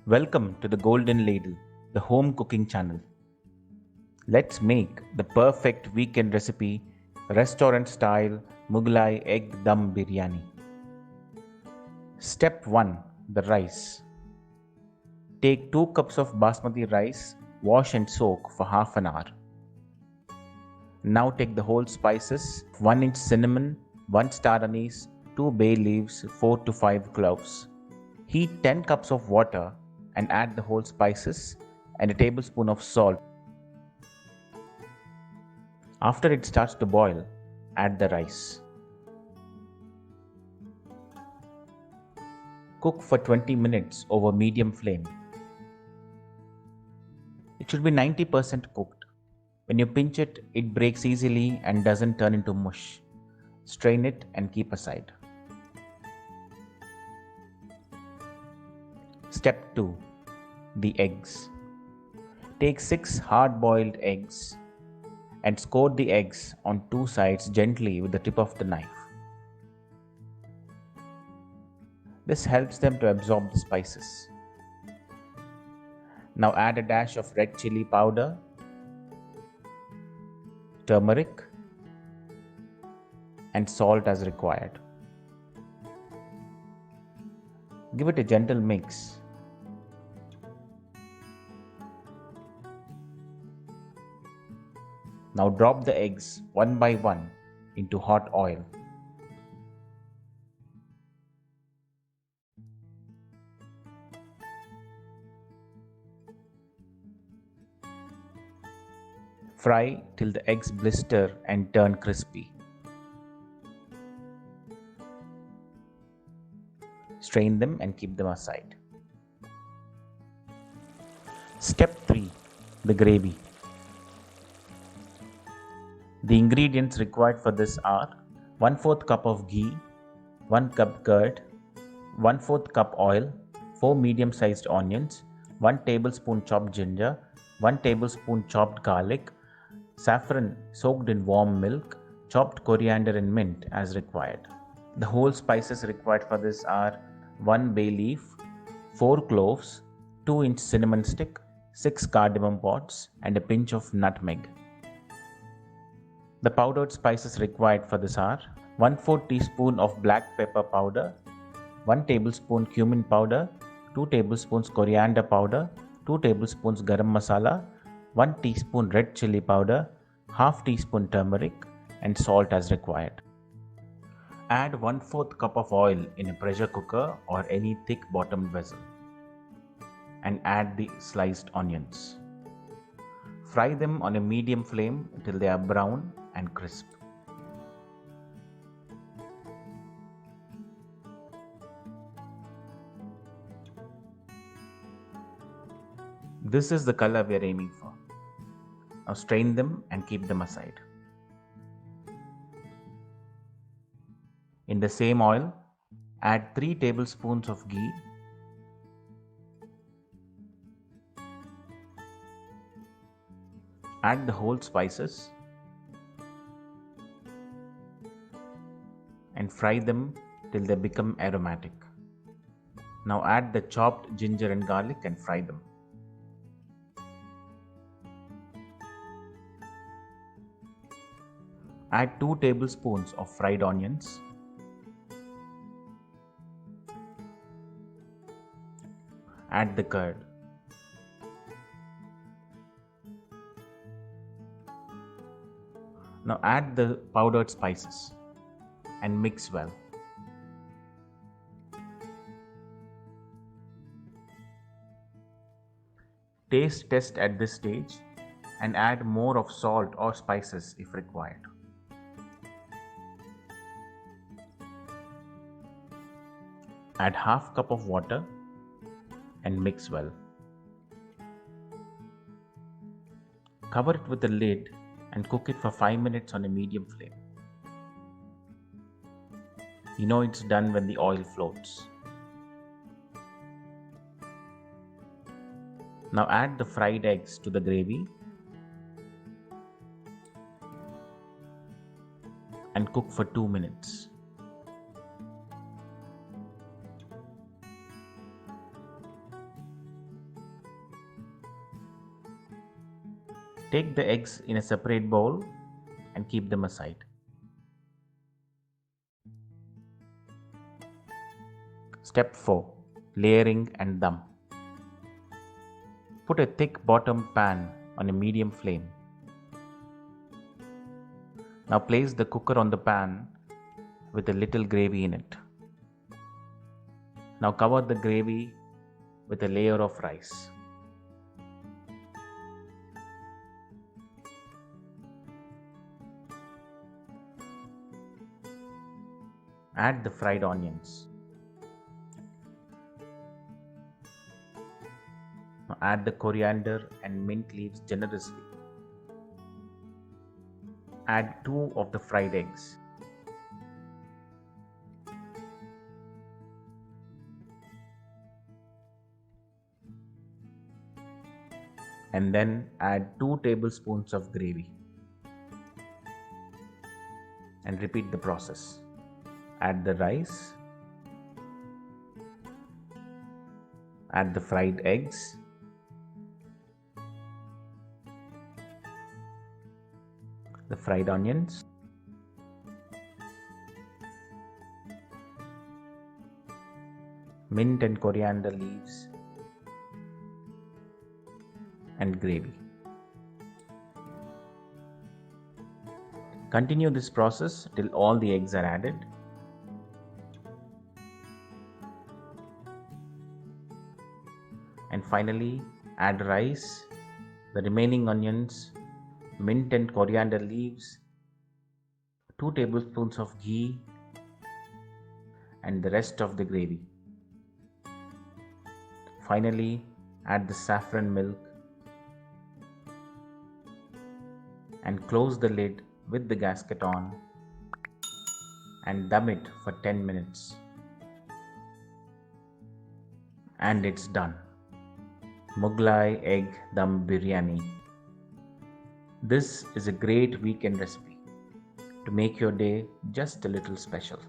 Welcome to the Golden Ladle, the home cooking channel. Let's make the perfect weekend recipe, restaurant style Mughlai egg dum biryani. Step 1. The rice. Take 2 cups of basmati rice, wash and soak for half an hour. Now take the whole spices, 1 inch cinnamon, 1 star anise, 2 bay leaves, 4 to 5 cloves. Heat 10 cups of water and add the whole spices and a tablespoon of salt. After it starts to boil, add the rice. Cook for 20 minutes over medium flame. It should be 90% cooked. When you pinch it, it breaks easily and doesn't turn into mush. Strain it and keep aside. Step 2. The eggs. Take 6 hard-boiled eggs and score the eggs on 2 sides gently with the tip of the knife. This helps them to absorb the spices. Now add a dash of red chili powder, turmeric, and salt as required. Give it a gentle mix. Now drop the eggs one by one into hot oil. Fry till the eggs blister and turn crispy. Strain them and keep them aside. Step 3. The gravy. The ingredients required for this are 1/4 cup of ghee, 1 cup curd, 1/4 cup oil, 4 medium-sized onions, 1 tablespoon chopped ginger, 1 tablespoon chopped garlic, saffron soaked in warm milk, chopped coriander and mint as required. The whole spices required for this are 1 bay leaf, 4 cloves, 2-inch cinnamon stick, 6 cardamom pods, and a pinch of nutmeg. The powdered spices required for this are 1/4 teaspoon of black pepper powder, 1 tablespoon cumin powder, 2 tablespoons coriander powder, 2 tablespoons garam masala, 1 teaspoon red chili powder, half teaspoon turmeric, and salt as required. Add 1/4 cup of oil in a pressure cooker or any thick bottomed vessel and add the sliced onions. Fry them on a medium flame till they are brown and crisp. This is the color we are aiming for. Now strain them and keep them aside. In the same oil, add 3 tablespoons of ghee, add the whole spices and fry them till they become aromatic. Now add the chopped ginger and garlic and fry them. Add 2 tablespoons of fried onions. Add the curd. Now add the powdered spices and mix well. Taste test at this stage and add more of salt or spices if required. Add half cup of water and mix well. Cover it with a lid and cook it for 5 minutes on a medium flame. You know it's done when the oil floats. Now add the fried eggs to the gravy and cook for 2 minutes. Take the eggs in a separate bowl and keep them aside. Step 4. Layering and dum. Put a thick bottom pan on a medium flame. Now place the cooker on the pan with a little gravy in it. Now cover the gravy with a layer of rice. Add the fried onions. Now add the coriander and mint leaves generously. Add 2 of the fried eggs. And then add 2 tablespoons of gravy. And repeat the process. Add the rice. Add the fried eggs. The fried onions. Mint and coriander leaves. And gravy. Continue this process till all the eggs are added. And finally, add rice, the remaining onions, mint and coriander leaves, 2 tablespoons of ghee, and the rest of the gravy. Finally, add the saffron milk and close the lid with the gasket on and dum it for 10 minutes. And it's done. Mughlai egg dum biryani. This is a great weekend recipe to make your day just a little special.